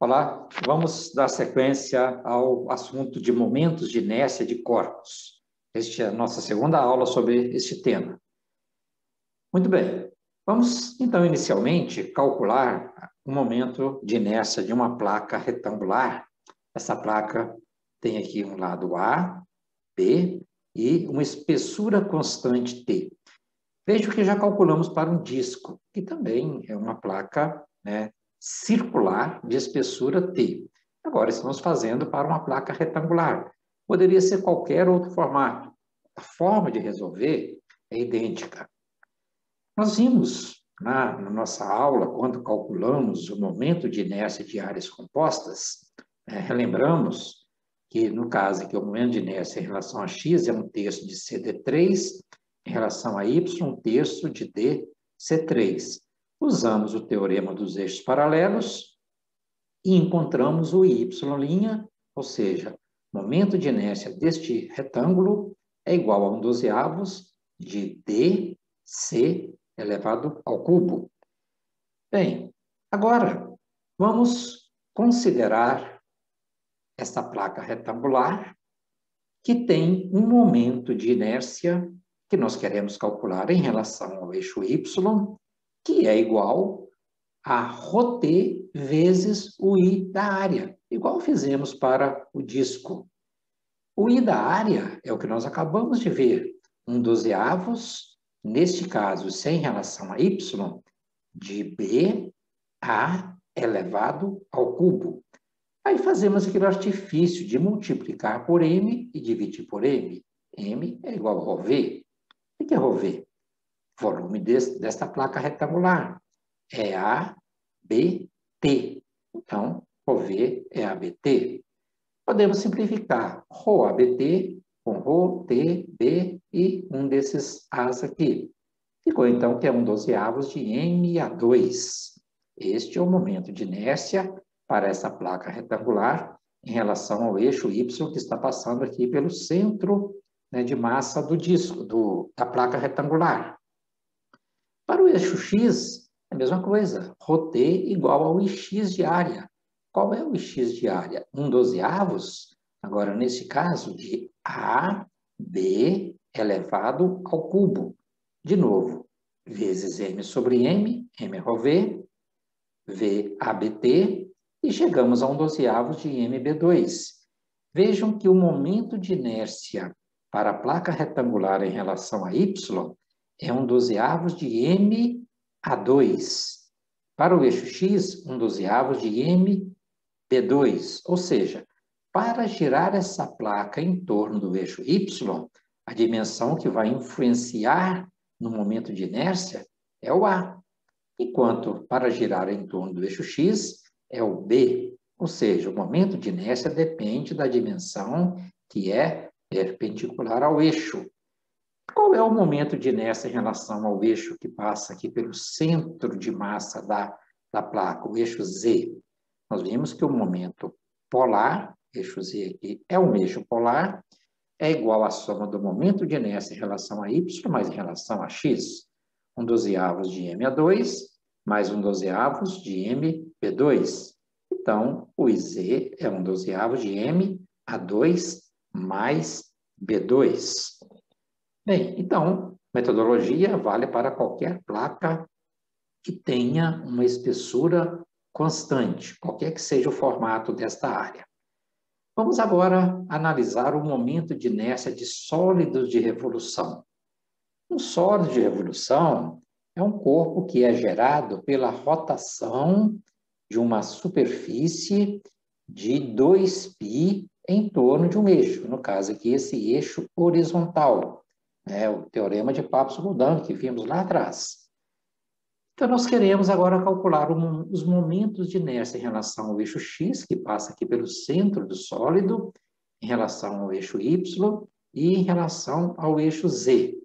Olá, vamos dar sequência ao assunto de momentos de inércia de corpos. Esta é a nossa segunda aula sobre este tema. Muito bem, vamos então inicialmente calcular o momento de inércia de uma placa retangular. Essa placa tem aqui um lado A, B e uma espessura constante T. Veja que já calculamos para um disco, que também é uma placa, circular de espessura T. Agora estamos fazendo para uma placa retangular. Poderia ser qualquer outro formato. A forma de resolver é idêntica. Nós vimos na nossa aula, quando calculamos o momento de inércia de áreas compostas, relembramos que, no caso aqui, o momento de inércia em relação a x é um terço de CD3, em relação a y, um terço de dC3. Usamos o teorema dos eixos paralelos e encontramos o y', ou seja, o momento de inércia deste retângulo é igual a 1/12 de dC elevado ao cubo. Bem, agora vamos considerar esta placa retangular que tem um momento de inércia que nós queremos calcular em relação ao eixo y, que é igual a ρt vezes o I da área, igual fizemos para o disco. O I da área é o que nós acabamos de ver, 1/12, neste caso, sem relação a y, de B a elevado ao cubo. Aí fazemos aquele artifício de multiplicar por m e dividir por m. M é igual a ρv. O que é ρv? Volume desta placa retangular. É ABT. Então, ρv é ABT. Podemos simplificar ρABT com ρT, B e um desses A's aqui. Ficou, então, que é 1/12 de MA2. Este é o momento de inércia para essa placa retangular em relação ao eixo Y que está passando aqui pelo centro, de massa do disco, da placa retangular. Para o eixo X, é a mesma coisa, ρt igual ao Ix de área. Qual é o Ix de área? 1/12, agora nesse caso, de AB elevado ao cubo. De novo, vezes m sobre m, m é ρv, v ABT, e chegamos a 1/12 de MB2. Vejam que o momento de inércia para a placa retangular em relação a y é 1/12 de MA2. Para o eixo X, 1/12 de MB2. Ou seja, para girar essa placa em torno do eixo Y, a dimensão que vai influenciar no momento de inércia é o A. Enquanto para girar em torno do eixo X é o B. Ou seja, o momento de inércia depende da dimensão que é perpendicular ao eixo. Qual é o momento de inércia em relação ao eixo que passa aqui pelo centro de massa da placa, o eixo Z? Nós vimos que o momento polar, eixo Z aqui, é um eixo polar, é igual à soma do momento de inércia em relação a Y mais em relação a X. 1/12 de MA2 mais 1/12 de MB2. Então, o IZ é 1/12 de MA2 mais B2. Bem, então, metodologia vale para qualquer placa que tenha uma espessura constante, qualquer que seja o formato desta área. Vamos agora analisar o momento de inércia de sólidos de revolução. Um sólido de revolução é um corpo que é gerado pela rotação de uma superfície de 2π em torno de um eixo, no caso aqui esse eixo horizontal, o teorema de Papst-Goudin que vimos lá atrás. Então, nós queremos agora calcular os momentos de inércia em relação ao eixo X, que passa aqui pelo centro do sólido, em relação ao eixo Y e em relação ao eixo Z.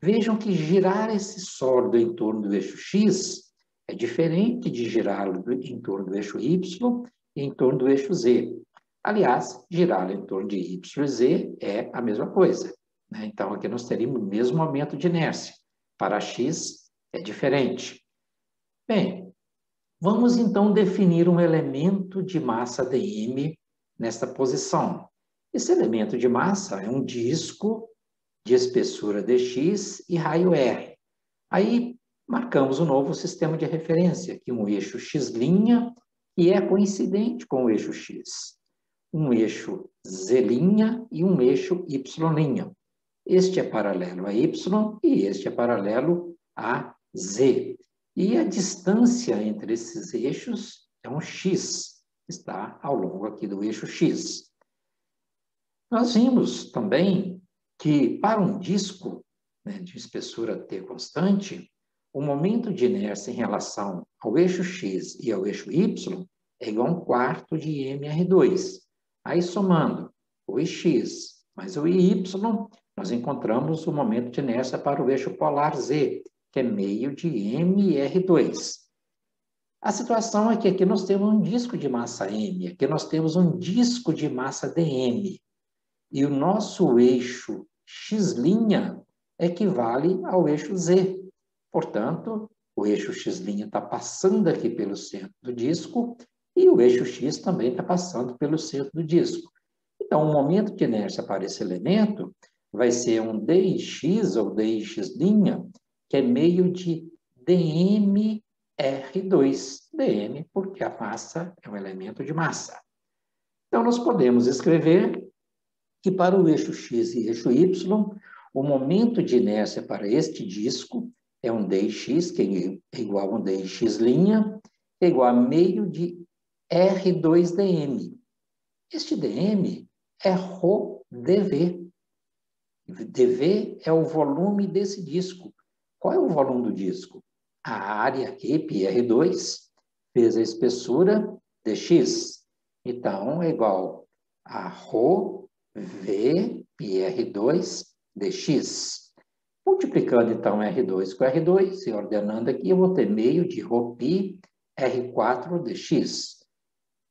Vejam que girar esse sólido em torno do eixo X é diferente de girá-lo em torno do eixo Y e em torno do eixo Z. Aliás, girá-lo em torno de Y e Z é a mesma coisa. Então, aqui nós teríamos o mesmo momento de inércia. Para X, é diferente. Bem, Vamos, então, definir um elemento de massa dm nesta posição. Esse elemento de massa é um disco de espessura dx e raio r. Aí, marcamos um novo sistema de referência, aqui um eixo x', que é coincidente com o eixo x. Um eixo z' e um eixo y'. Este é paralelo a y e este é paralelo a z. E a distância entre esses eixos é um x, que está ao longo aqui do eixo x. Nós vimos também que para um disco, né, de espessura t constante, o momento de inércia em relação ao eixo x e ao eixo y é igual a 1/4 de mr2. Aí, somando o ix mais o y, nós encontramos o momento de inércia para o eixo polar z, que é meio de mr2. A situação é que aqui nós temos um disco de massa m, aqui nós temos um disco de massa dm. E o nosso eixo x' equivale ao eixo z. Portanto, o eixo x' está passando aqui pelo centro do disco e o eixo x também está passando pelo centro do disco. Então, o momento de inércia para esse elemento vai ser um dx ou dx', que é meio de dm R2. dm, porque a massa é um elemento de massa. Então, nós podemos escrever que para o eixo x e eixo y, o momento de inércia para este disco é um dx, que é igual a um dx', que é igual a meio de R2dm. Este dm é ρdv. dv é o volume desse disco. Qual é o volume do disco? A área aqui, πr2, vezes a espessura dx. Então, é igual a ρv πr2 dx. Multiplicando, então, R2 com R2 e ordenando aqui, eu vou ter meio de ρpi R4 dx.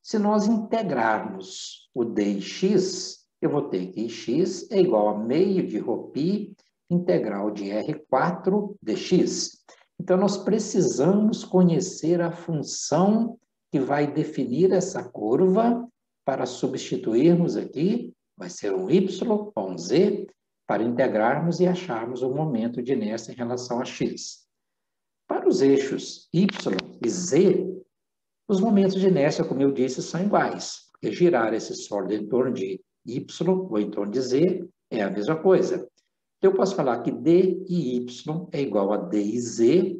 Se nós integrarmos o dx, eu vou ter que x é igual a meio de ρpi integral de R4 dx. Então, nós precisamos conhecer a função que vai definir essa curva para substituirmos aqui, vai ser um y ou um z, para integrarmos e acharmos o momento de inércia em relação a x. Para os eixos y e z, os momentos de inércia, como eu disse, são iguais, porque girar esse sólido em torno de y ou em torno de z é a mesma coisa. Então, eu posso falar que d e y é igual a d e z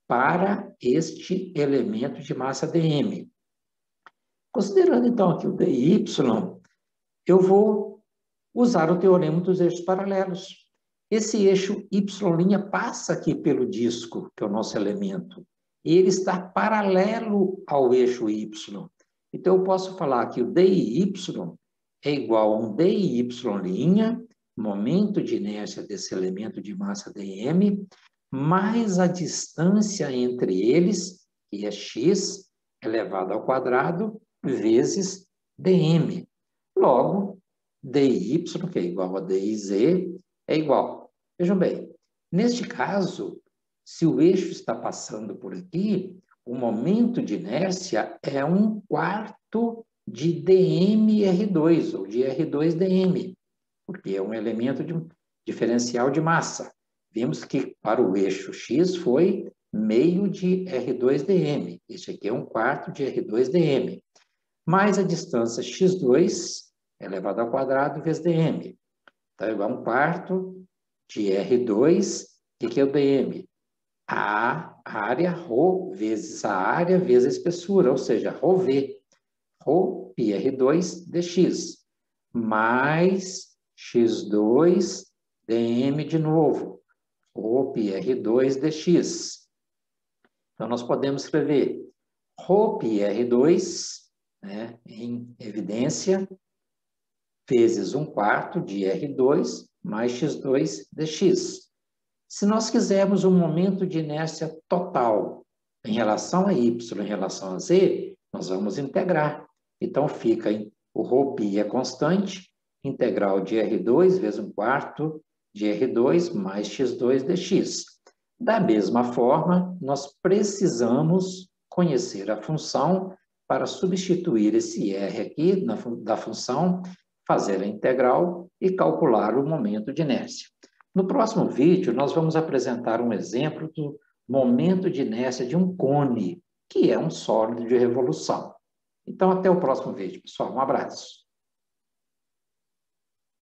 para este elemento de massa dm. Considerando, então, aqui o d e y, eu vou usar o teorema dos eixos paralelos. Esse eixo y' passa aqui pelo disco, que é o nosso elemento, e ele está paralelo ao eixo y. Então, eu posso falar que o d e y é igual a um d e y', momento de inércia desse elemento de massa dm, mais a distância entre eles, que é x elevado ao quadrado, vezes dm. Logo, dy, que é igual a diz, é igual. Vejam bem, neste caso, se o eixo está passando por aqui, o momento de inércia é 1/4 de dmr2, ou de R2dm, porque é um elemento diferencial de massa. Vimos que para o eixo x foi meio de R2dm. Este aqui é 1/4 de R2dm. Mais a distância x2 elevado ao quadrado vezes dm. Então, é igual a 1/4 de R2, que é o dm? A área ρ vezes a área vezes a espessura, ou seja, ρv. Ρ pi R2 dx. Mais x2 dm de novo. Ρ pi R2 dx. Então, nós podemos escrever Ρ pi R2, né, em evidência, vezes 1/4 de R2 mais x2 dx. Se nós quisermos um momento de inércia total em relação a y, em relação a z, nós vamos integrar. Então, fica o ρ é constante, integral de R2 vezes 1/4 de R2 mais x2 dx. Da mesma forma, nós precisamos conhecer a função para substituir esse R aqui da função, fazer a integral e calcular o momento de inércia. No próximo vídeo, nós vamos apresentar um exemplo do momento de inércia de um cone, que é um sólido de revolução. Então, até o próximo vídeo, pessoal. Um abraço.